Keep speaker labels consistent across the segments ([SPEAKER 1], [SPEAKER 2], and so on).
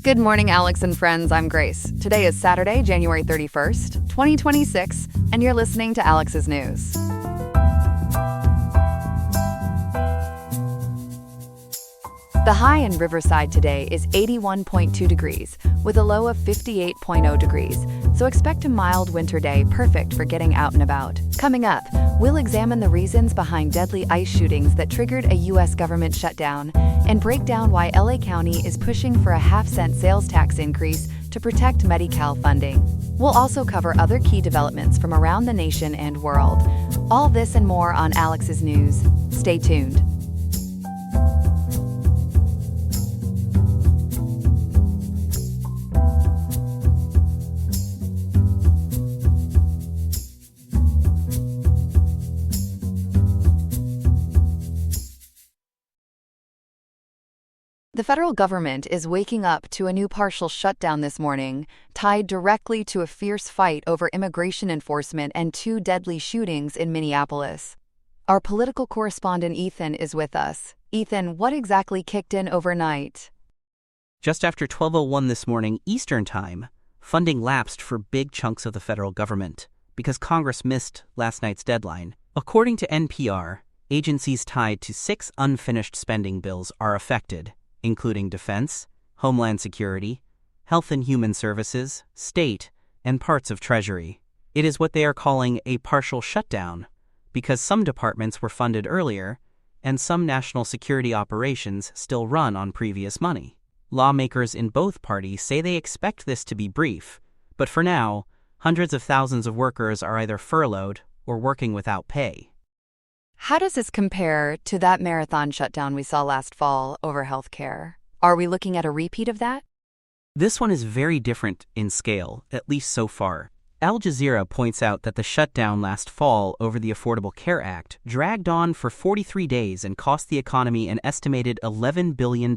[SPEAKER 1] Good morning, Alex and friends. I'm Grace. Today is Saturday, January 31st, 2026, and you're listening to Alex's News. The high in Riverside today is 81.2 degrees, with a low of 58.0 degrees, so expect a mild winter day perfect for getting out and about. Coming up, we'll examine the reasons behind deadly ICE shootings that triggered a U.S. government shutdown and break down why LA County is pushing for a half-cent sales tax increase to protect Medi-Cal funding. We'll also cover other key developments from around the nation and world. All this and more on Alex's News. Stay tuned. The federal government is waking up to a new partial shutdown this morning, tied directly to a fierce fight over immigration enforcement and two deadly shootings in Minneapolis. Our political correspondent Ethan is with us. Ethan, what exactly kicked in overnight?
[SPEAKER 2] Just after 12:01 this morning Eastern Time, funding lapsed for big chunks of the federal government because Congress missed last night's deadline. According to NPR, agencies tied to 6 unfinished spending bills are affected, including Defense, Homeland Security, Health and Human Services, State, and parts of Treasury. It is what they are calling a partial shutdown, because some departments were funded earlier, and some national security operations still run on previous money. Lawmakers in both parties say they expect this to be brief, but for now, hundreds of thousands of workers are either furloughed or working without pay.
[SPEAKER 1] How does this compare to that marathon shutdown we saw last fall over healthcare? Are we looking at a repeat of that?
[SPEAKER 2] This one is very different in scale, at least so far. Al Jazeera points out that the shutdown last fall over the Affordable Care Act dragged on for 43 days and cost the economy an estimated $11 billion.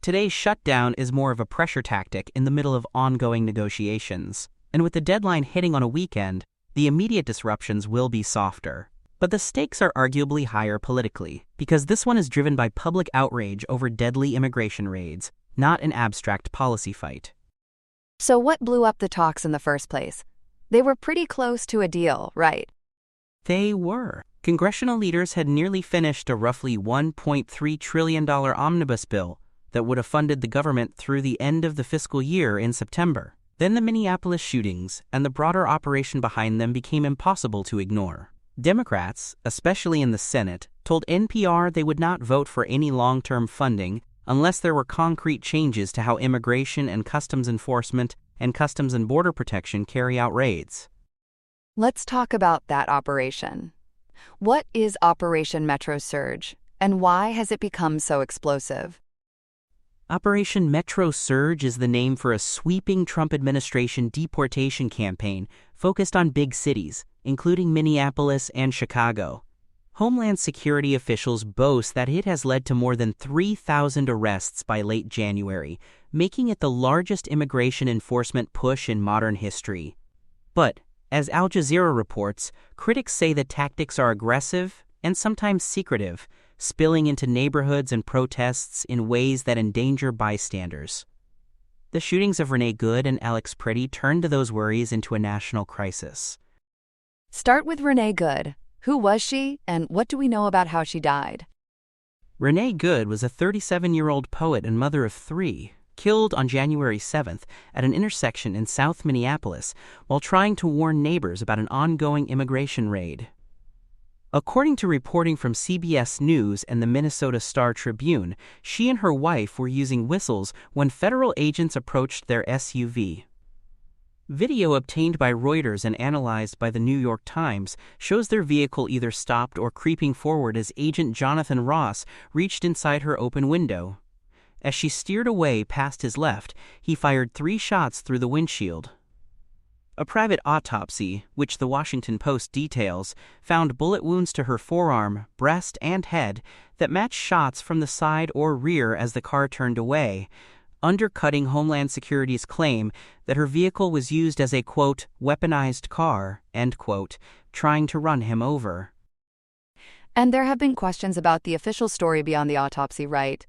[SPEAKER 2] Today's shutdown is more of a pressure tactic in the middle of ongoing negotiations, and with the deadline hitting on a weekend, the immediate disruptions will be softer. But the stakes are arguably higher politically, because this one is driven by public outrage over deadly immigration raids, not an abstract policy fight.
[SPEAKER 1] So what blew up the talks in the first place? They were pretty close to a deal, right?
[SPEAKER 2] They were. Congressional leaders had nearly finished a roughly $1.3 trillion omnibus bill that would have funded the government through the end of the fiscal year in September. Then the Minneapolis shootings and the broader operation behind them became impossible to ignore. Democrats, especially in the Senate, told NPR they would not vote for any long-term funding unless there were concrete changes to how immigration and customs enforcement and Customs and Border Protection carry out raids.
[SPEAKER 1] Let's talk about that operation. What is Operation Metro Surge, and why has it become so explosive?
[SPEAKER 2] Operation Metro Surge is the name for a sweeping Trump administration deportation campaign focused on big cities, including Minneapolis and Chicago. Homeland Security officials boast that it has led to more than 3,000 arrests by late January, making it the largest immigration enforcement push in modern history. But, as Al Jazeera reports, critics say the tactics are aggressive and sometimes secretive, spilling into neighborhoods and protests in ways that endanger bystanders. The shootings of Renee Good and Alex Pretty turned to those worries into a national crisis.
[SPEAKER 1] Start with Renee Good. Who was she, and what do we know about how she died?
[SPEAKER 2] Renee Good was a 37-year-old poet and mother of 3, killed on January 7th at an intersection in South Minneapolis while trying to warn neighbors about an ongoing immigration raid. According to reporting from CBS News and the Minnesota Star-Tribune, she and her wife were using whistles when federal agents approached their SUV. Video obtained by Reuters and analyzed by the New York Times shows their vehicle either stopped or creeping forward as Agent Jonathan Ross reached inside her open window. As she steered away past his left, he fired 3 shots through the windshield. A private autopsy, which the Washington Post details, found bullet wounds to her forearm, breast, and head that matched shots from the side or rear as the car turned away, undercutting Homeland Security's claim that her vehicle was used as a, quote, weaponized car, end quote, trying to run him over.
[SPEAKER 1] And there have been questions about the official story beyond the autopsy, right?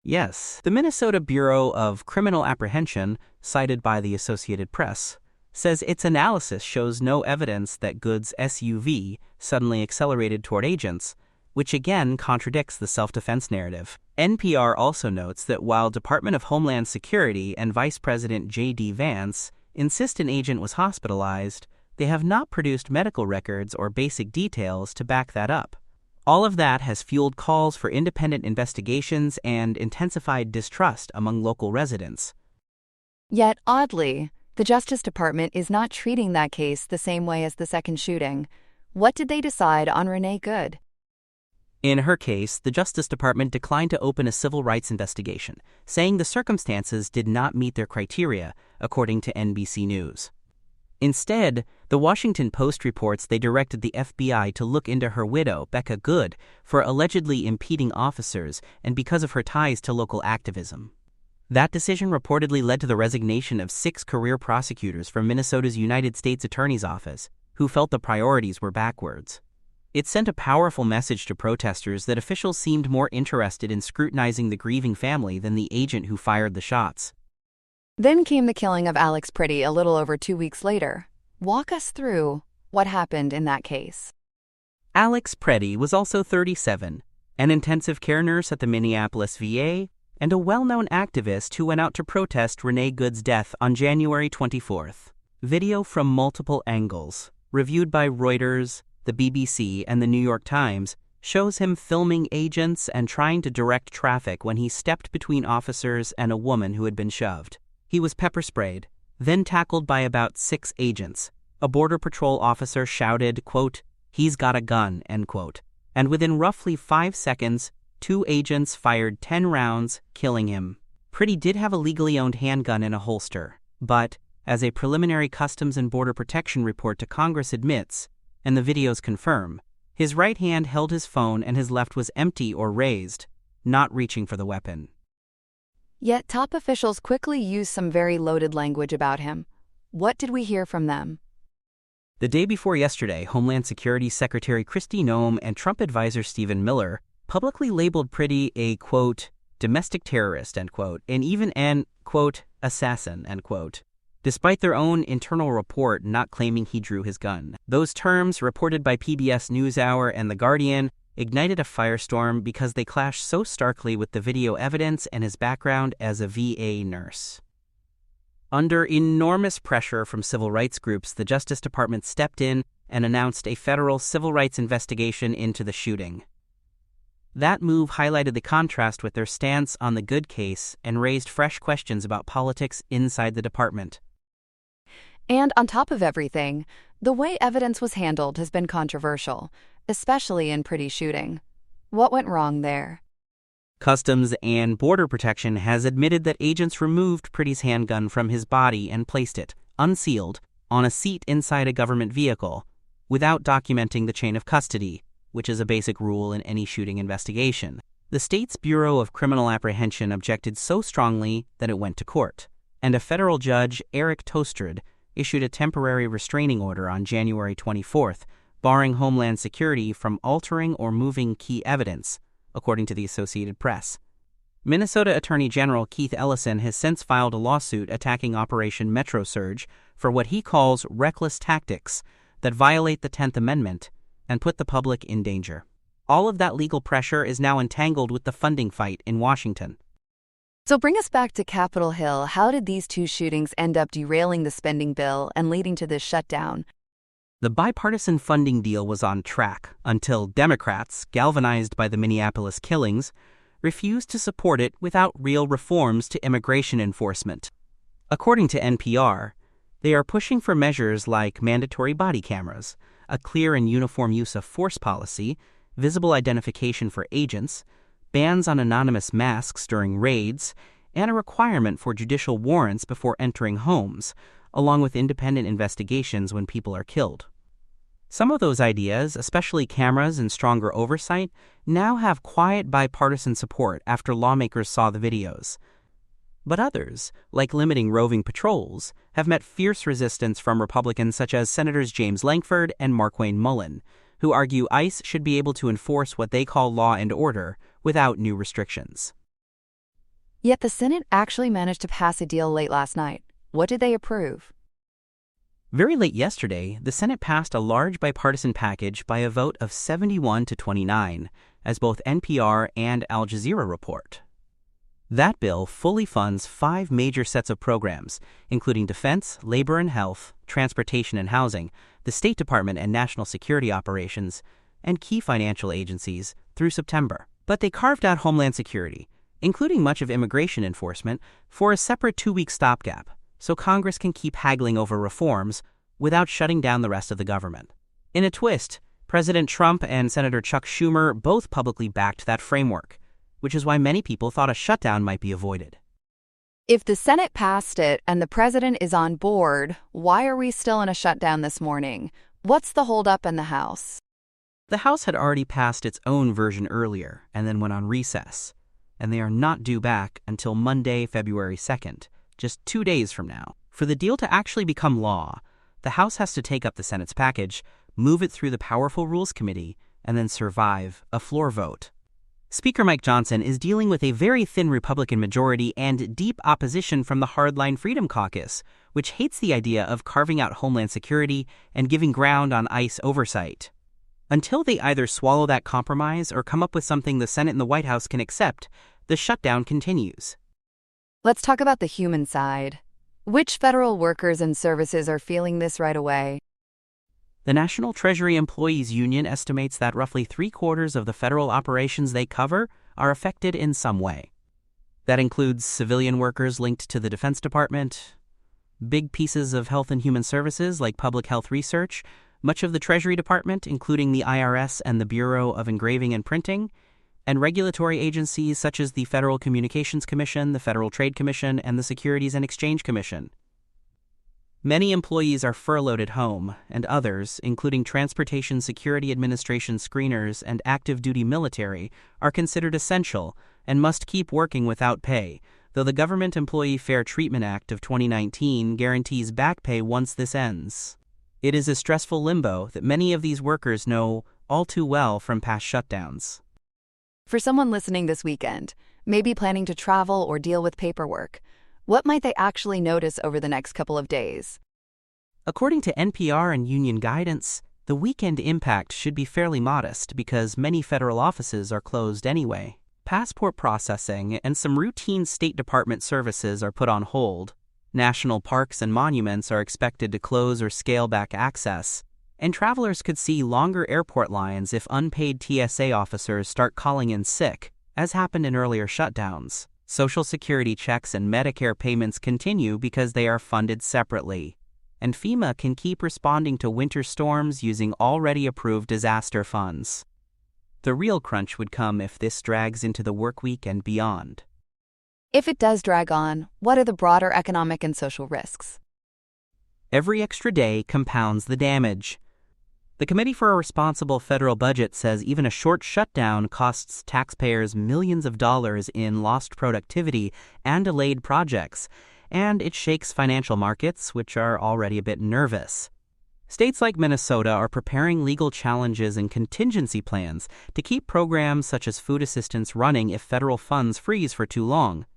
[SPEAKER 2] Yes, the Minnesota Bureau of Criminal Apprehension, cited by the Associated Press, says its analysis shows no evidence that Good's SUV suddenly accelerated toward agents, which again contradicts the self-defense narrative. NPR also notes that while Department of Homeland Security and Vice President J.D. Vance insist an agent was hospitalized, they have not produced medical records or basic details to back that up. All of that has fueled calls for independent investigations and intensified distrust among local residents.
[SPEAKER 1] Yet, oddly, the Justice Department is not treating that case the same way as the second shooting. What did they decide on Renee Good?
[SPEAKER 2] In her case, the Justice Department declined to open a civil rights investigation, saying the circumstances did not meet their criteria, according to NBC News. Instead, the Washington Post reports they directed the FBI to look into her widow, Becca Good, for allegedly impeding officers and because of her ties to local activism. That decision reportedly led to the resignation of 6 career prosecutors from Minnesota's United States Attorney's Office, who felt the priorities were backwards. It sent a powerful message to protesters that officials seemed more interested in scrutinizing the grieving family than the agent who fired the shots.
[SPEAKER 1] Then came the killing of Alex Pretty a little over 2 weeks later. Walk us through what happened in that case.
[SPEAKER 2] Alex Pretty was also 37, an intensive care nurse at the Minneapolis VA, and a well-known activist who went out to protest Renee Good's death on January 24th. Video from multiple angles, reviewed by Reuters, the BBC, and the New York Times, shows him filming agents and trying to direct traffic when he stepped between officers and a woman who had been shoved. He was pepper sprayed, then tackled by about 6 agents. A Border Patrol officer shouted, quote, "He's got a gun," end quote. And within roughly 5 seconds, 2 agents fired 10 rounds, killing him. Pretty did have a legally owned handgun in a holster, but, as a preliminary Customs and Border Protection report to Congress admits, and the videos confirm, his right hand held his phone and his left was empty or raised, not reaching for the weapon.
[SPEAKER 1] Yet top officials quickly used some very loaded language about him. What did we hear from them?
[SPEAKER 2] The day before yesterday, Homeland Security Secretary Kristi Noem and Trump advisor Stephen Miller publicly labeled Pretty a, quote, domestic terrorist, end quote, and even an, quote, assassin, end quote, despite their own internal report not claiming he drew his gun. Those terms, reported by PBS NewsHour and The Guardian, ignited a firestorm because they clashed so starkly with the video evidence and his background as a VA nurse. Under enormous pressure from civil rights groups, the Justice Department stepped in and announced a federal civil rights investigation into the shooting. That move highlighted the contrast with their stance on the Good case and raised fresh questions about politics inside the department.
[SPEAKER 1] And on top of everything, the way evidence was handled has been controversial, especially in Pretty's shooting. What went wrong there?
[SPEAKER 2] Customs and Border Protection has admitted that agents removed Pretty's handgun from his body and placed it, unsealed, on a seat inside a government vehicle, without documenting the chain of custody, which is a basic rule in any shooting investigation. The state's Bureau of Criminal Apprehension objected so strongly that it went to court, and a federal judge, Eric Tostrud, issued a temporary restraining order on January 24th, barring Homeland Security from altering or moving key evidence, according to the Associated Press. Minnesota Attorney General Keith Ellison has since filed a lawsuit attacking Operation Metro Surge for what he calls reckless tactics that violate the 10th Amendment and put the public in danger. All of that legal pressure is now entangled with the funding fight in Washington.
[SPEAKER 1] So bring us back to Capitol Hill. How did these 2 shootings end up derailing the spending bill and leading to this shutdown?
[SPEAKER 2] The bipartisan funding deal was on track until Democrats, galvanized by the Minneapolis killings, refused to support it without real reforms to immigration enforcement. According to NPR, they are pushing for measures like mandatory body cameras, a clear and uniform use of force policy, visible identification for agents, bans on anonymous masks during raids, and a requirement for judicial warrants before entering homes, along with independent investigations when people are killed. Some of those ideas, especially cameras and stronger oversight, now have quiet bipartisan support after lawmakers saw the videos. But others, like limiting roving patrols, have met fierce resistance from Republicans such as Senators James Lankford and Markwayne Mullin, who argue ICE should be able to enforce what they call law and order without new restrictions.
[SPEAKER 1] Yet the Senate actually managed to pass a deal late last night. What did they approve?
[SPEAKER 2] Very late yesterday, the Senate passed a large bipartisan package by a vote of 71 to 29, as both NPR and Al Jazeera report. That bill fully funds 5 major sets of programs, including defense, labor and health, transportation and housing, the State Department and national security operations, and key financial agencies through September. But they carved out Homeland Security, including much of immigration enforcement, for a separate 2-week stopgap, so Congress can keep haggling over reforms without shutting down the rest of the government. In a twist, President Trump and Senator Chuck Schumer both publicly backed that framework, which is why many people thought a shutdown might be avoided.
[SPEAKER 1] If the Senate passed it and the president is on board, why are we still in a shutdown this morning? What's the holdup in the House?
[SPEAKER 2] The House had already passed its own version earlier and then went on recess, and they are not due back until Monday, February 2nd, just 2 days from now. For the deal to actually become law, the House has to take up the Senate's package, move it through the powerful Rules Committee, and then survive a floor vote. Speaker Mike Johnson is dealing with a very thin Republican majority and deep opposition from the Hardline Freedom Caucus, which hates the idea of carving out Homeland Security and giving ground on ICE oversight. Until they either swallow that compromise or come up with something the Senate and the White House can accept, the shutdown continues.
[SPEAKER 1] Let's talk about the human side. Which federal workers and services are feeling this right away?
[SPEAKER 2] The National Treasury Employees Union estimates that roughly 3/4 of the federal operations they cover are affected in some way. That includes civilian workers linked to the Defense Department, big pieces of health and human services like public health research, much of the Treasury Department, including the IRS and the Bureau of Engraving and Printing, and regulatory agencies such as the Federal Communications Commission, the Federal Trade Commission, and the Securities and Exchange Commission. Many employees are furloughed at home, and others, including Transportation Security Administration screeners and active-duty military, are considered essential and must keep working without pay, though the Government Employee Fair Treatment Act of 2019 guarantees back pay once this ends. It is a stressful limbo that many of these workers know all too well from past shutdowns.
[SPEAKER 1] For someone listening this weekend, maybe planning to travel or deal with paperwork, what might they actually notice over the next couple of days?
[SPEAKER 2] According to NPR and union guidance, the weekend impact should be fairly modest because many federal offices are closed anyway. Passport processing and some routine State Department services are put on hold. National parks and monuments are expected to close or scale back access, and travelers could see longer airport lines if unpaid TSA officers start calling in sick, as happened in earlier shutdowns. Social Security checks and Medicare payments continue because they are funded separately, and FEMA can keep responding to winter storms using already approved disaster funds. The real crunch would come if this drags into the work week and beyond.
[SPEAKER 1] If it does drag on, what are the broader economic and social risks?
[SPEAKER 2] Every extra day compounds the damage. The Committee for a Responsible Federal Budget says even a short shutdown costs taxpayers millions of dollars in lost productivity and delayed projects, and it shakes financial markets, which are already a bit nervous. States like Minnesota are preparing legal challenges and contingency plans to keep programs such as food assistance running if federal funds freeze for too long.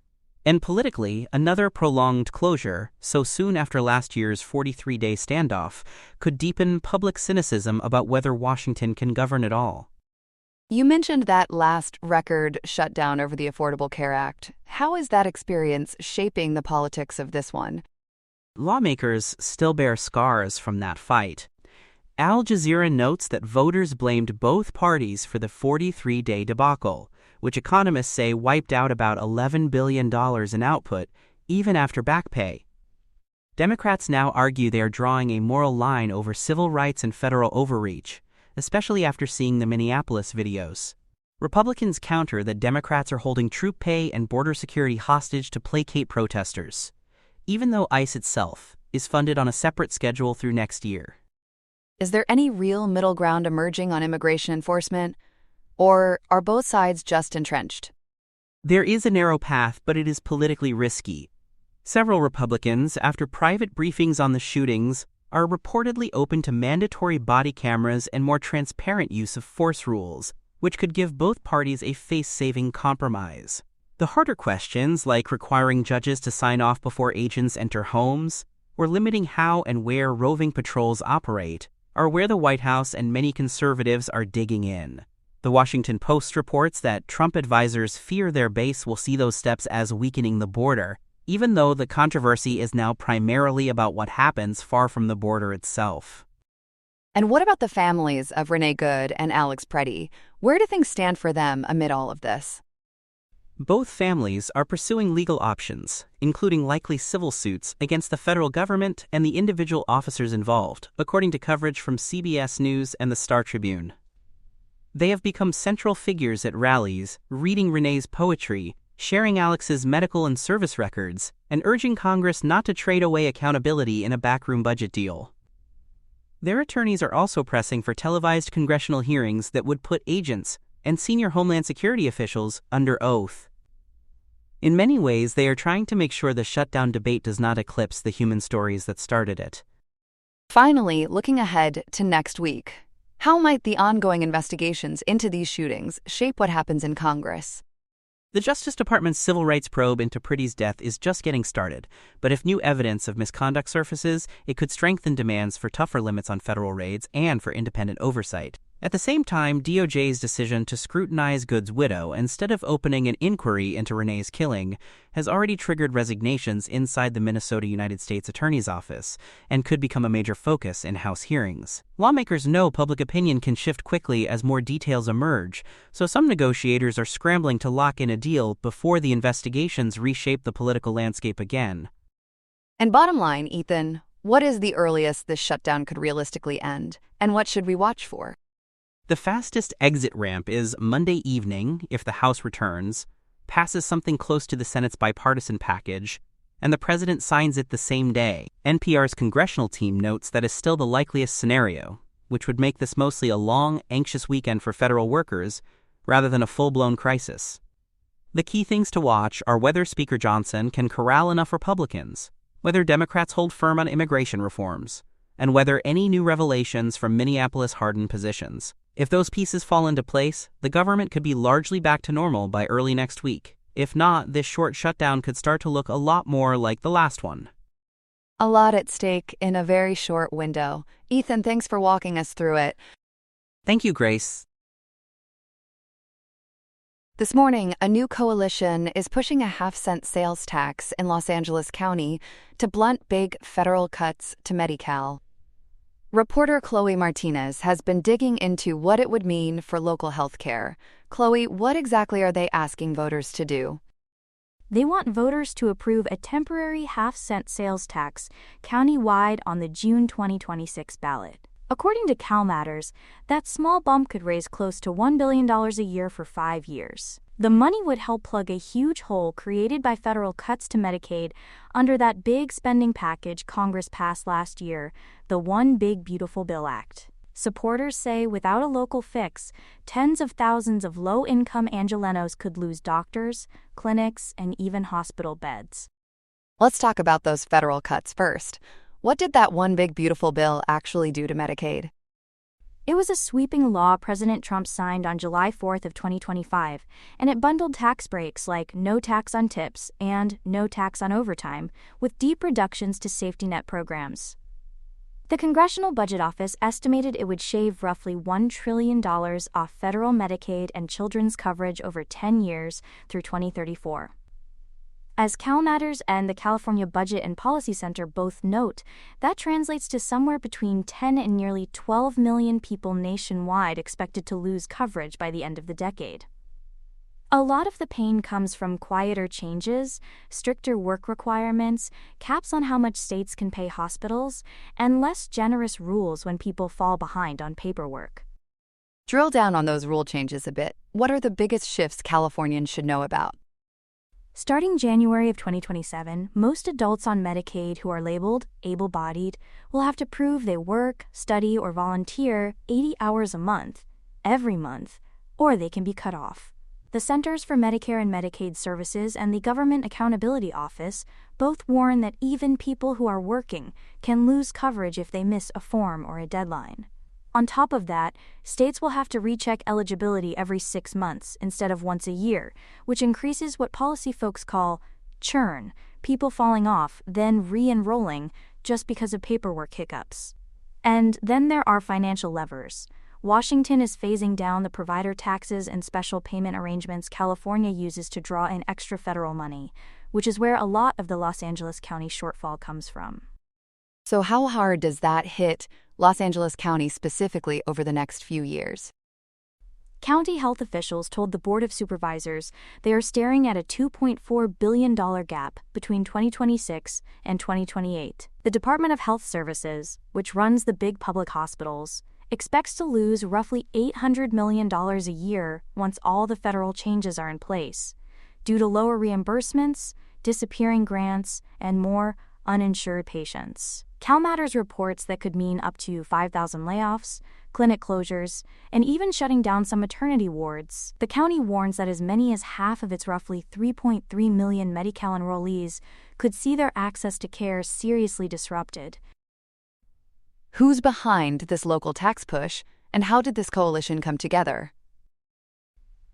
[SPEAKER 2] And politically, another prolonged closure, so soon after last year's 43-day standoff, could deepen public cynicism about whether Washington can govern at all.
[SPEAKER 1] You mentioned that last record shutdown over the Affordable Care Act. How is that experience shaping the politics of this one?
[SPEAKER 2] Lawmakers still bear scars from that fight. Al Jazeera notes that voters blamed both parties for the 43-day debacle, which economists say wiped out about $11 billion in output, even after back pay. Democrats now argue they are drawing a moral line over civil rights and federal overreach, especially after seeing the Minneapolis videos. Republicans counter that Democrats are holding troop pay and border security hostage to placate protesters, even though ICE itself is funded on a separate schedule through next year.
[SPEAKER 1] Is there any real middle ground emerging on immigration enforcement? Or are both sides just entrenched?
[SPEAKER 2] There is a narrow path, but it is politically risky. Several Republicans, after private briefings on the shootings, are reportedly open to mandatory body cameras and more transparent use of force rules, which could give both parties a face-saving compromise. The harder questions, like requiring judges to sign off before agents enter homes, or limiting how and where roving patrols operate, are where the White House and many conservatives are digging in. The Washington Post reports that Trump advisors fear their base will see those steps as weakening the border, even though the controversy is now primarily about what happens far from the border itself.
[SPEAKER 1] And what about the families of Renee Good and Alex Preddy? Where do things stand for them amid all of this?
[SPEAKER 2] Both families are pursuing legal options, including likely civil suits against the federal government and the individual officers involved, according to coverage from CBS News and the Star Tribune. They have become central figures at rallies, reading Renee's poetry, sharing Alex's medical and service records, and urging Congress not to trade away accountability in a backroom budget deal. Their attorneys are also pressing for televised congressional hearings that would put agents and senior Homeland Security officials under oath. In many ways, they are trying to make sure the shutdown debate does not eclipse the human stories that started it.
[SPEAKER 1] Finally, looking ahead to next week, how might the ongoing investigations into these shootings shape what happens in Congress?
[SPEAKER 2] The Justice Department's civil rights probe into Preddy's death is just getting started, but if new evidence of misconduct surfaces, it could strengthen demands for tougher limits on federal raids and for independent oversight. At the same time, DOJ's decision to scrutinize Good's widow instead of opening an inquiry into Renee's killing has already triggered resignations inside the Minnesota United States Attorney's Office and could become a major focus in House hearings. Lawmakers know public opinion can shift quickly as more details emerge, so some negotiators are scrambling to lock in a deal before the investigations reshape the political landscape again.
[SPEAKER 1] And bottom line, Ethan, what is the earliest this shutdown could realistically end, and what should we watch for?
[SPEAKER 2] The fastest exit ramp is Monday evening, if the House returns, passes something close to the Senate's bipartisan package, and the president signs it the same day. NPR's congressional team notes that is still the likeliest scenario, which would make this mostly a long, anxious weekend for federal workers, rather than a full-blown crisis. The key things to watch are whether Speaker Johnson can corral enough Republicans, whether Democrats hold firm on immigration reforms, and whether any new revelations from Minneapolis harden positions. If those pieces fall into place, the government could be largely back to normal by early next week. If not, this short shutdown could start to look a lot more like the last one.
[SPEAKER 1] A lot at stake in a very short window. Ethan, thanks for walking us through it.
[SPEAKER 2] Thank you, Grace.
[SPEAKER 1] This morning, a new coalition is pushing a half-cent sales tax in Los Angeles County to blunt big federal cuts to Medi-Cal. Reporter Chloe Martinez has been digging into what it would mean for local health care. Chloe, what exactly are they asking voters to do?
[SPEAKER 3] They want voters to approve a temporary half-cent sales tax countywide on the June 2026 ballot. According to CalMatters, that small bump could raise close to $1 billion a year for 5 years. The money would help plug a huge hole created by federal cuts to Medicaid under that big spending package Congress passed last year, the One Big Beautiful Bill Act. Supporters say without a local fix, tens of thousands of low-income Angelenos could lose doctors, clinics, and even hospital beds.
[SPEAKER 1] Let's talk about those federal cuts first. What did that One Big Beautiful Bill actually do to Medicaid?
[SPEAKER 3] It was a sweeping law President Trump signed on July 4th of 2025, and it bundled tax breaks like no tax on tips and no tax on overtime, with deep reductions to safety net programs. The Congressional Budget Office estimated it would shave roughly $1 trillion off federal Medicaid and children's coverage over 10 years through 2034. As CalMatters and the California Budget and Policy Center both note, that translates to somewhere between 10 and nearly 12 million people nationwide expected to lose coverage by the end of the decade. A lot of the pain comes from quieter changes, stricter work requirements, caps on how much states can pay hospitals, and less generous rules when people fall behind on paperwork.
[SPEAKER 1] Drill down on those rule changes a bit. What are the biggest shifts Californians should know about?
[SPEAKER 3] Starting January of 2027, most adults on Medicaid who are labeled able-bodied will have to prove they work, study, or volunteer 80 hours a month, every month, or they can be cut off. The Centers for Medicare and Medicaid Services and the Government Accountability Office both warn that even people who are working can lose coverage if they miss a form or a deadline. On top of that, states will have to recheck eligibility every 6 months instead of once a year, which increases what policy folks call churn, people falling off, then re-enrolling just because of paperwork hiccups. And then there are financial levers. Washington is phasing down the provider taxes and special payment arrangements California uses to draw in extra federal money, which is where a lot of the Los Angeles County shortfall comes from.
[SPEAKER 1] So how hard does that hit Los Angeles County specifically over the next few years?
[SPEAKER 3] County health officials told the Board of Supervisors they are staring at a $2.4 billion gap between 2026 and 2028. The Department of Health Services, which runs the big public hospitals, expects to lose roughly $800 million a year once all the federal changes are in place, due to lower reimbursements, disappearing grants, and more uninsured patients. CalMatters reports that could mean up to 5,000 layoffs, clinic closures, and even shutting down some maternity wards. The county warns that as many as half of its roughly 3.3 million Medi-Cal enrollees could see their access to care seriously disrupted.
[SPEAKER 1] Who's behind this local tax push, and how did this coalition come together?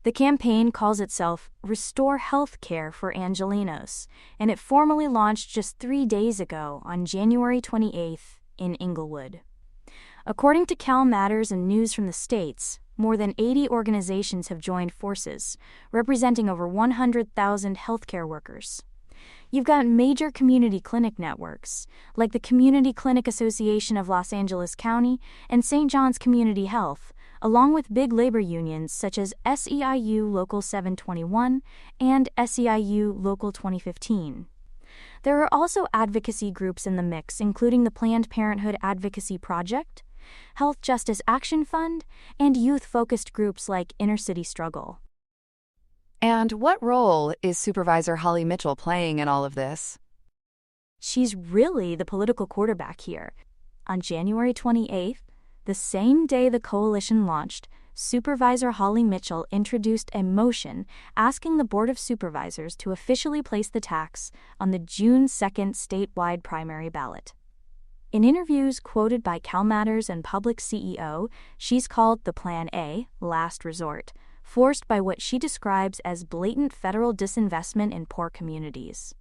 [SPEAKER 3] The campaign calls itself Restore Healthcare for Angelenos, and it formally launched just 3 days ago on January 28th in Inglewood. According to CalMatters and news from the states, more than 80 organizations have joined forces, representing over 100,000 healthcare workers. You've got major community clinic networks, like the Community Clinic Association of Los Angeles County and St. John's Community Health, along with big labor unions such as SEIU Local 721 and SEIU Local 2015. There are also advocacy groups in the mix, including the Planned Parenthood Advocacy Project, Health Justice Action Fund, and youth-focused groups like Inner City Struggle.
[SPEAKER 1] And what role is Supervisor Holly Mitchell playing in all of this?
[SPEAKER 3] She's really the political quarterback here. On January 28th, the same day the coalition launched, Supervisor Holly Mitchell introduced a motion asking the Board of Supervisors to officially place the tax on the June 2nd statewide primary ballot. In interviews quoted by CalMatters and Public CEO, she's called the Plan A, last resort, forced by what she describes as blatant federal disinvestment in poor communities.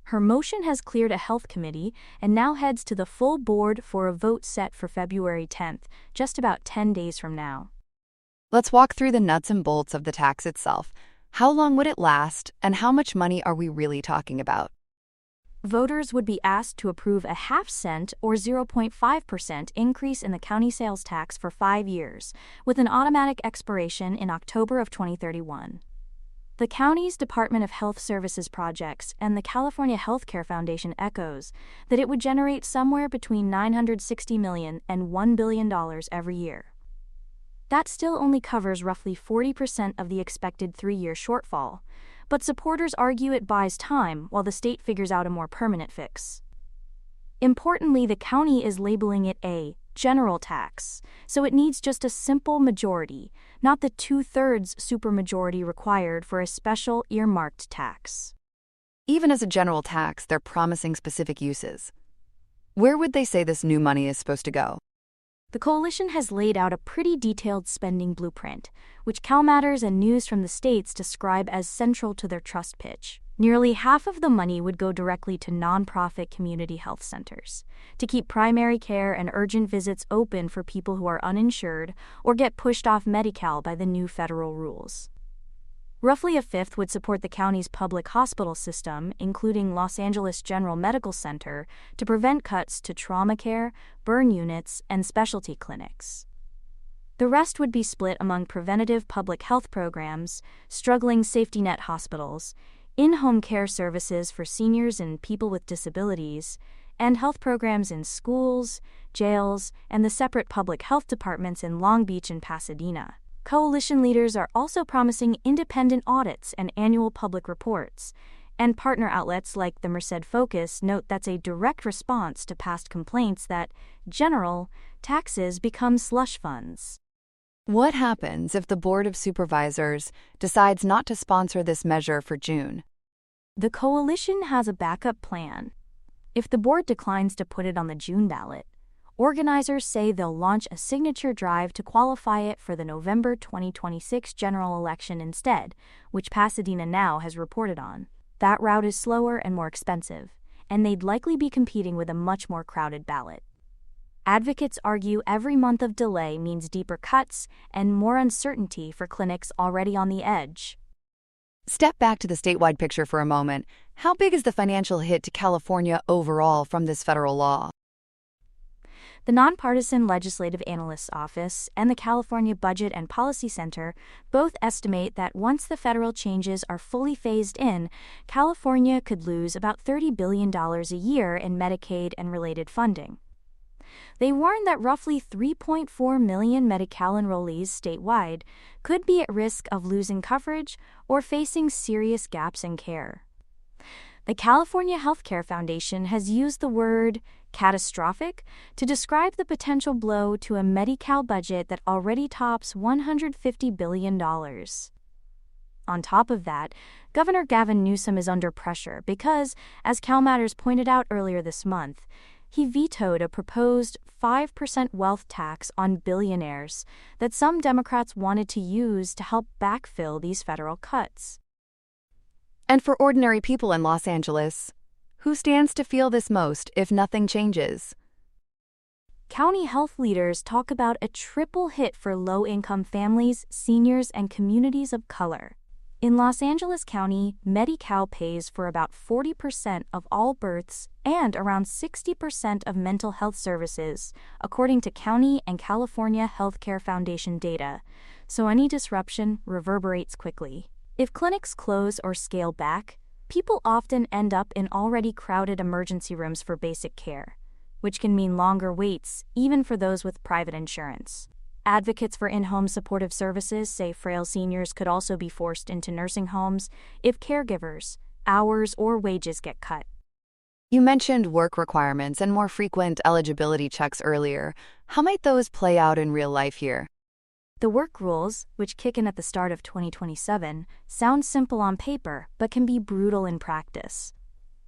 [SPEAKER 3] Her motion has cleared a health committee and now heads to the full board for a vote set for February 10th, just about 10 days from now.
[SPEAKER 1] Let's walk through the nuts and bolts of the tax itself. How long would it last, and how much money are we really talking about?
[SPEAKER 3] Voters would be asked to approve a half-cent or 0.5% increase in the county sales tax for 5 years, with an automatic expiration in October of 2031. The county's Department of Health Services projects and the California Healthcare Foundation echoes that it would generate somewhere between $960 million and $1 billion every year. That still only covers roughly 40% of the expected 3-year shortfall, but supporters argue it buys time while the state figures out a more permanent fix. Importantly, the county is labeling it a general tax, so it needs just a simple majority, not the 2/3 supermajority required for a special earmarked tax.
[SPEAKER 1] Even as a general tax, they're promising specific uses. Where would they say this new money is supposed to go?
[SPEAKER 3] The coalition has laid out a pretty detailed spending blueprint, which CalMatters and news from the states describe as central to their trust pitch. Nearly half of the money would go directly to nonprofit community health centers, to keep primary care and urgent visits open for people who are uninsured or get pushed off Medi-Cal by the new federal rules. Roughly a fifth would support the county's public hospital system, including Los Angeles General Medical Center, to prevent cuts to trauma care, burn units, and specialty clinics. The rest would be split among preventative public health programs, struggling safety net hospitals, in-home care services for seniors and people with disabilities, and health programs in schools, jails, and the separate public health departments in Long Beach and Pasadena. Coalition leaders are also promising independent audits and annual public reports, and partner outlets like the Merced Focus note that's a direct response to past complaints that general taxes become slush funds.
[SPEAKER 1] What happens if the Board of Supervisors decides not to sponsor this measure for June?
[SPEAKER 3] The coalition has a backup plan. If the board declines to put it on the June ballot, Organizers say they'll launch a signature drive to qualify it for the November 2026 general election instead, which Pasadena Now has reported on. That route is slower and more expensive, and they'd likely be competing with a much more crowded ballot. Advocates argue every month of delay means deeper cuts and more uncertainty for clinics already on the edge.
[SPEAKER 1] Step back to the statewide picture for a moment. How big is the financial hit to California overall from this federal law?
[SPEAKER 3] The Nonpartisan Legislative Analyst's Office and the California Budget and Policy Center both estimate that once the federal changes are fully phased in, California could lose about $30 billion a year in Medicaid and related funding. They warn that roughly 3.4 million Medi-Cal enrollees statewide could be at risk of losing coverage or facing serious gaps in care. The California Healthcare Foundation has used the word catastrophic to describe the potential blow to a Medi-Cal budget that already tops $150 billion. On top of that, Governor Gavin Newsom is under pressure because, as CalMatters pointed out earlier this month, he vetoed a proposed 5% wealth tax on billionaires that some Democrats wanted to use to help backfill these federal cuts.
[SPEAKER 1] And for ordinary people in Los Angeles, who stands to feel this most if nothing changes?
[SPEAKER 3] County health leaders talk about a triple hit for low-income families, seniors, and communities of color. In Los Angeles County, Medi-Cal pays for about 40% of all births and around 60% of mental health services, according to County and California Healthcare Foundation data, so any disruption reverberates quickly. If clinics close or scale back, people often end up in already crowded emergency rooms for basic care, which can mean longer waits even for those with private insurance. Advocates for in-home supportive services say frail seniors could also be forced into nursing homes if caregivers, hours, or wages get cut.
[SPEAKER 1] You mentioned work requirements and more frequent eligibility checks earlier. How might those play out in real life here?
[SPEAKER 3] The work rules, which kick in at the start of 2027, sound simple on paper but can be brutal in practice.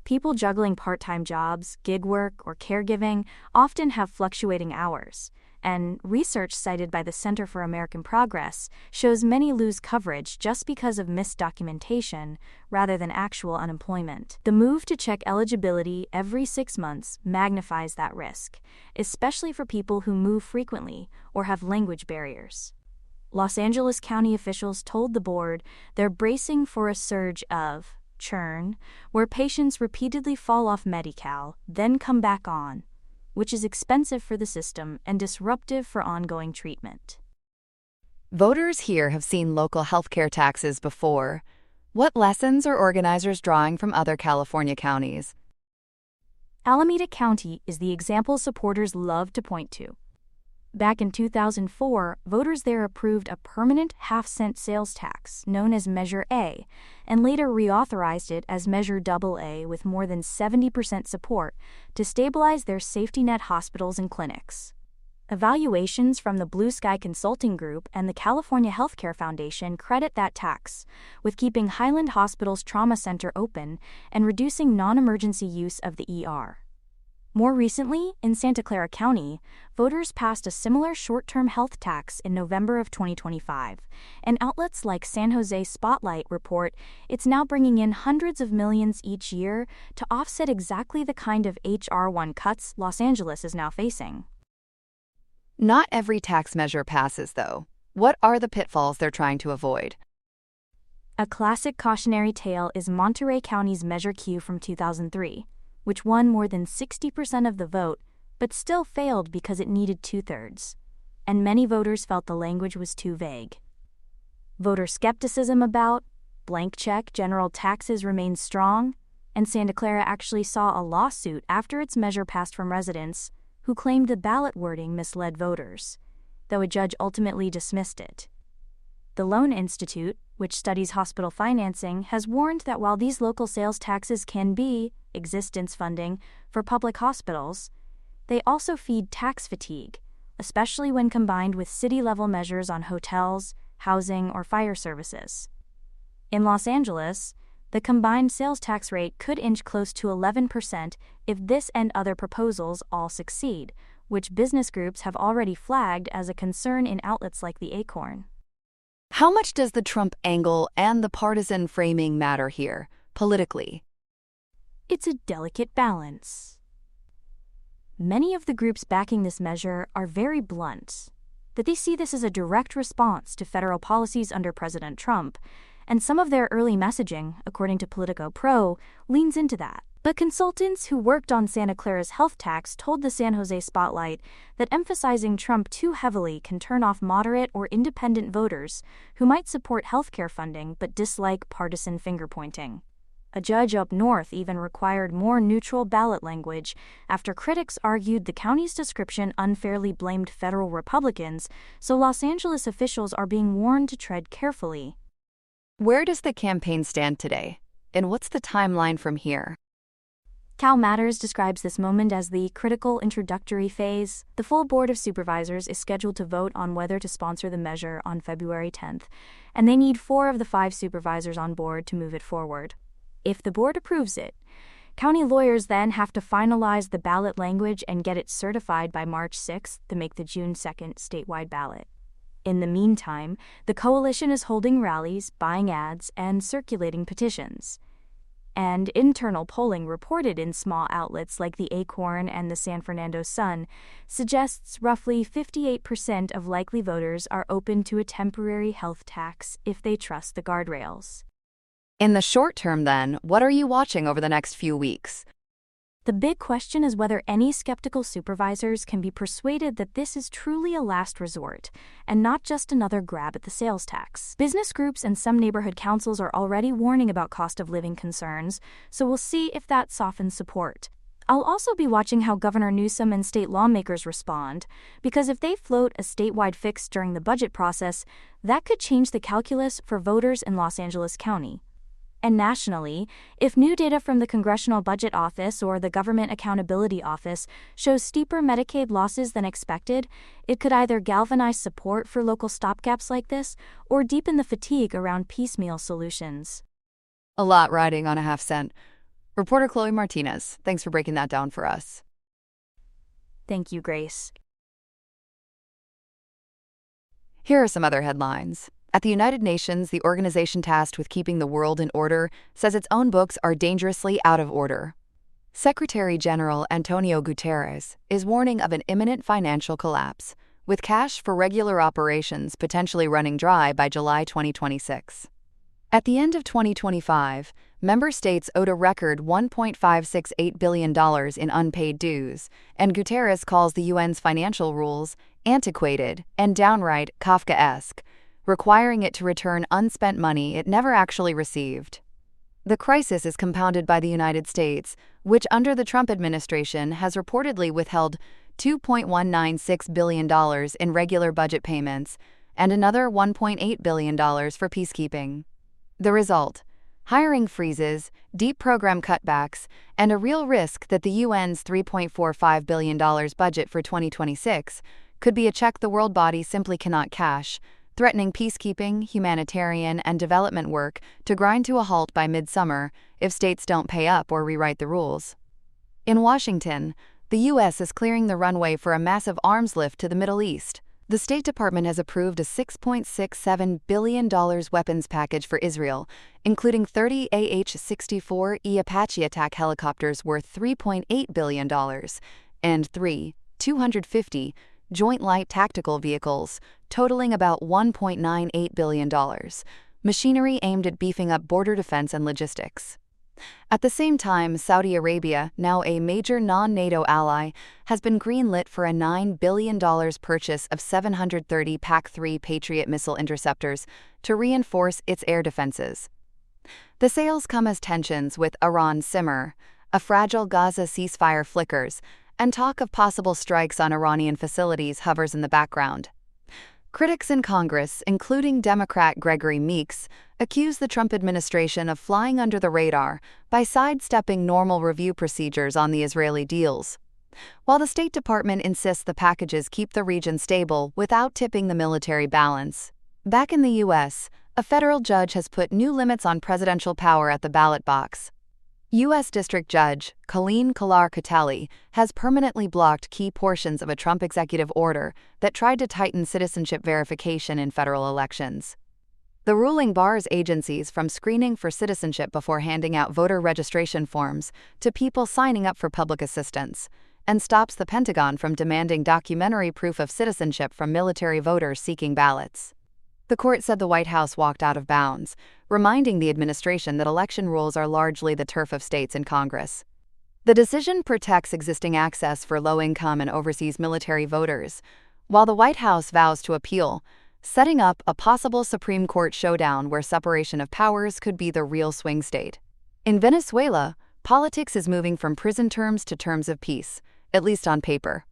[SPEAKER 3] People juggling part-time jobs, gig work, or caregiving often have fluctuating hours, and research cited by the Center for American Progress shows many lose coverage just because of missed documentation rather than actual unemployment. The move to check eligibility every 6 months magnifies that risk, especially for people who move frequently or have language barriers. Los Angeles County officials told the board they're bracing for a surge of churn, where patients repeatedly fall off Medi-Cal, then come back on, which is expensive for the system and disruptive for ongoing treatment.
[SPEAKER 1] Voters here have seen local healthcare taxes before. What lessons are organizers drawing from other California counties?
[SPEAKER 3] Alameda County is the example supporters love to point to. Back in 2004, voters there approved a permanent half-cent sales tax known as Measure A, and later reauthorized it as Measure AA with more than 70% support to stabilize their safety net hospitals and clinics. Evaluations from the Blue Sky Consulting Group and the California Healthcare Foundation credit that tax, with keeping Highland Hospital's trauma center open and reducing non-emergency use of the ER. More recently, in Santa Clara County, voters passed a similar short-term health tax in November of 2025, and outlets like San Jose Spotlight report it's now bringing in hundreds of millions each year to offset exactly the kind of H.R. 1 cuts Los Angeles is now facing.
[SPEAKER 1] Not every tax measure passes, though. What are the pitfalls they're trying to avoid?
[SPEAKER 3] A classic cautionary tale is Monterey County's Measure Q from 2003. Which won more than 60% of the vote, but still failed because it needed 2/3, and many voters felt the language was too vague. Voter skepticism about blank check general taxes remained strong, and Santa Clara actually saw a lawsuit after its measure passed from residents who claimed the ballot wording misled voters, though a judge ultimately dismissed it. The Loan Institute, which studies hospital financing, has warned that while these local sales taxes can be existence funding for public hospitals, they also feed tax fatigue, especially when combined with city-level measures on hotels, housing, or fire services. In Los Angeles, the combined sales tax rate could inch close to 11% if this and other proposals all succeed, which business groups have already flagged as a concern in outlets like the Acorn.
[SPEAKER 1] How much does the Trump angle and the partisan framing matter here, politically?
[SPEAKER 3] It's a delicate balance. Many of the groups backing this measure are very blunt, that they see this as a direct response to federal policies under President Trump, and some of their early messaging, according to Politico Pro, leans into that. But consultants who worked on Santa Clara's health tax told the San Jose Spotlight that emphasizing Trump too heavily can turn off moderate or independent voters who might support healthcare funding but dislike partisan finger-pointing. A judge up north even required more neutral ballot language after critics argued the county's description unfairly blamed federal Republicans, so Los Angeles officials are being warned to tread carefully.
[SPEAKER 1] Where does the campaign stand today, and what's the timeline from here?
[SPEAKER 3] Cal Matters describes this moment as the critical introductory phase. The full Board of Supervisors is scheduled to vote on whether to sponsor the measure on February 10th, and they need 4 of the 5 supervisors on board to move it forward. If the board approves it, county lawyers then have to finalize the ballot language and get it certified by March 6th to make the June 2nd statewide ballot. In the meantime, the coalition is holding rallies, buying ads, and circulating petitions. And internal polling reported in small outlets like the Acorn and the San Fernando Sun suggests roughly 58% of likely voters are open to a temporary health tax if they trust the guardrails.
[SPEAKER 1] In the short term, then, what are you watching over the next few weeks?
[SPEAKER 3] The big question is whether any skeptical supervisors can be persuaded that this is truly a last resort and not just another grab at the sales tax. Business groups and some neighborhood councils are already warning about cost of living concerns, so we'll see if that softens support. I'll also be watching how Governor Newsom and state lawmakers respond, because if they float a statewide fix during the budget process, that could change the calculus for voters in Los Angeles County. And nationally, if new data from the Congressional Budget Office or the Government Accountability Office shows steeper Medicaid losses than expected, it could either galvanize support for local stopgaps like this or deepen the fatigue around piecemeal solutions.
[SPEAKER 1] A lot riding on a half cent. Reporter Chloe Martinez, thanks for breaking that down for us.
[SPEAKER 3] Thank you, Grace.
[SPEAKER 1] Here are some other headlines. At the United Nations, the organization tasked with keeping the world in order says its own books are dangerously out of order. Secretary General Antonio Guterres is warning of an imminent financial collapse, with cash for regular operations potentially running dry by July 2026. At the end of 2025, member states owed a record $1.568 billion in unpaid dues, and Guterres calls the UN's financial rules antiquated and downright Kafkaesque, requiring it to return unspent money it never actually received. The crisis is compounded by the United States, which under the Trump administration has reportedly withheld $2.196 billion in regular budget payments and another $1.8 billion for peacekeeping. The result: hiring freezes, deep program cutbacks, and a real risk that the UN's $3.45 billion budget for 2026 could be a check the world body simply cannot cash, threatening peacekeeping, humanitarian, and development work to grind to a halt by midsummer if states don't pay up or rewrite the rules. In Washington, the U.S. is clearing the runway for a massive arms lift to the Middle East. The State Department has approved a $6.67 billion weapons package for Israel, including 30 AH-64E Apache attack helicopters worth $3.8 billion and 250 Joint Light Tactical Vehicles, totaling about $1.98 billion, machinery aimed at beefing up border defense and logistics. At the same time, Saudi Arabia, now a major non-NATO ally, has been greenlit for a $9 billion purchase of 730 PAC-3 Patriot missile interceptors to reinforce its air defenses. The sales come as tensions with Iran simmer, a fragile Gaza ceasefire flickers, and talk of possible strikes on Iranian facilities hovers in the background. Critics in Congress, including Democrat Gregory Meeks, accuse the Trump administration of flying under the radar by sidestepping normal review procedures on the Israeli deals. While the State Department insists the packages keep the region stable without tipping the military balance. Back in the U.S., a federal judge has put new limits on presidential power at the ballot box. U.S. District Judge Colleen Kalar-Katali has permanently blocked key portions of a Trump executive order that tried to tighten citizenship verification in federal elections. The ruling bars agencies from screening for citizenship before handing out voter registration forms to people signing up for public assistance, and stops the Pentagon from demanding documentary proof of citizenship from military voters seeking ballots. The court said the White House walked out of bounds, reminding the administration that election rules are largely the turf of states and Congress. The decision protects existing access for low-income and overseas military voters, while the White House vows to appeal, setting up a possible Supreme Court showdown where separation of powers could be the real swing state. In Venezuela, politics is moving from prison terms to terms of peace, at least on paper.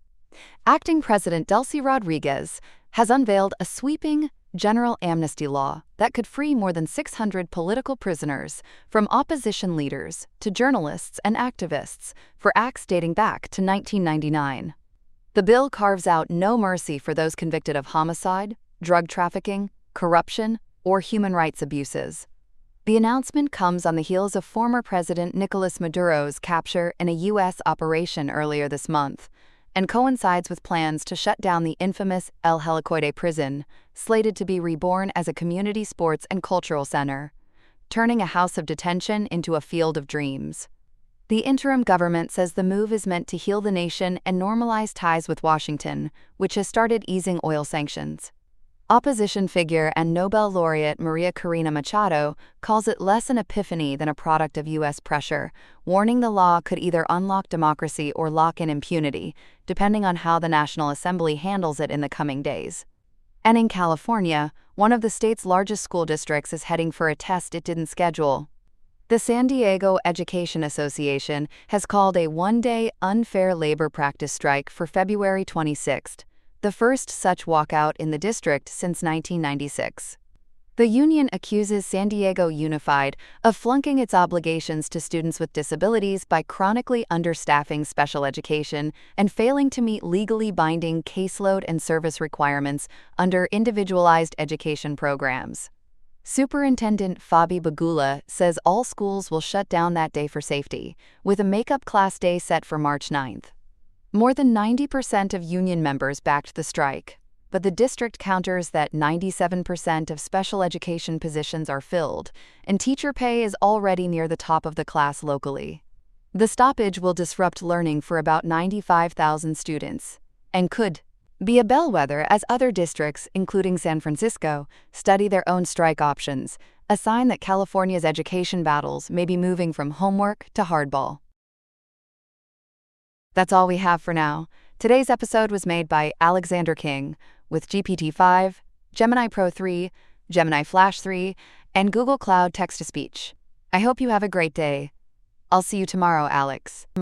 [SPEAKER 1] Acting President Delcy Rodriguez has unveiled a sweeping general amnesty law that could free more than 600 political prisoners, from opposition leaders to journalists and activists, for acts dating back to 1999. The bill carves out no mercy for those convicted of homicide, drug trafficking, corruption, or human rights abuses. The announcement comes on the heels of former President Nicolas Maduro's capture in a U.S. operation earlier this month, and coincides with plans to shut down the infamous El Helicoide prison, slated to be reborn as a community sports and cultural center, turning a house of detention into a field of dreams. The interim government says the move is meant to heal the nation and normalize ties with Washington, which has started easing oil sanctions. Opposition figure and Nobel laureate Maria Corina Machado calls it less an epiphany than a product of U.S. pressure, warning the law could either unlock democracy or lock in impunity, depending on how the National Assembly handles it in the coming days. And in California, one of the state's largest school districts is heading for a test it didn't schedule. The San Diego Education Association has called a one-day unfair labor practice strike for February 26th. The first such walkout in the district since 1996. The union accuses San Diego Unified of flunking its obligations to students with disabilities by chronically understaffing special education and failing to meet legally binding caseload and service requirements under individualized education programs. Superintendent Fabi Bagula says all schools will shut down that day for safety, with a makeup class day set for March 9th. More than 90% of union members backed the strike, but the district counters that 97% of special education positions are filled, and teacher pay is already near the top of the class locally. The stoppage will disrupt learning for about 95,000 students, and could be a bellwether as other districts, including San Francisco, study their own strike options, a sign that California's education battles may be moving from homework to hardball. That's all we have for now. Today's episode was made by Alexander King with GPT-5, Gemini Pro 3, Gemini Flash 3, and Google Cloud Text-to-Speech. I hope you have a great day. I'll see you tomorrow, Alex.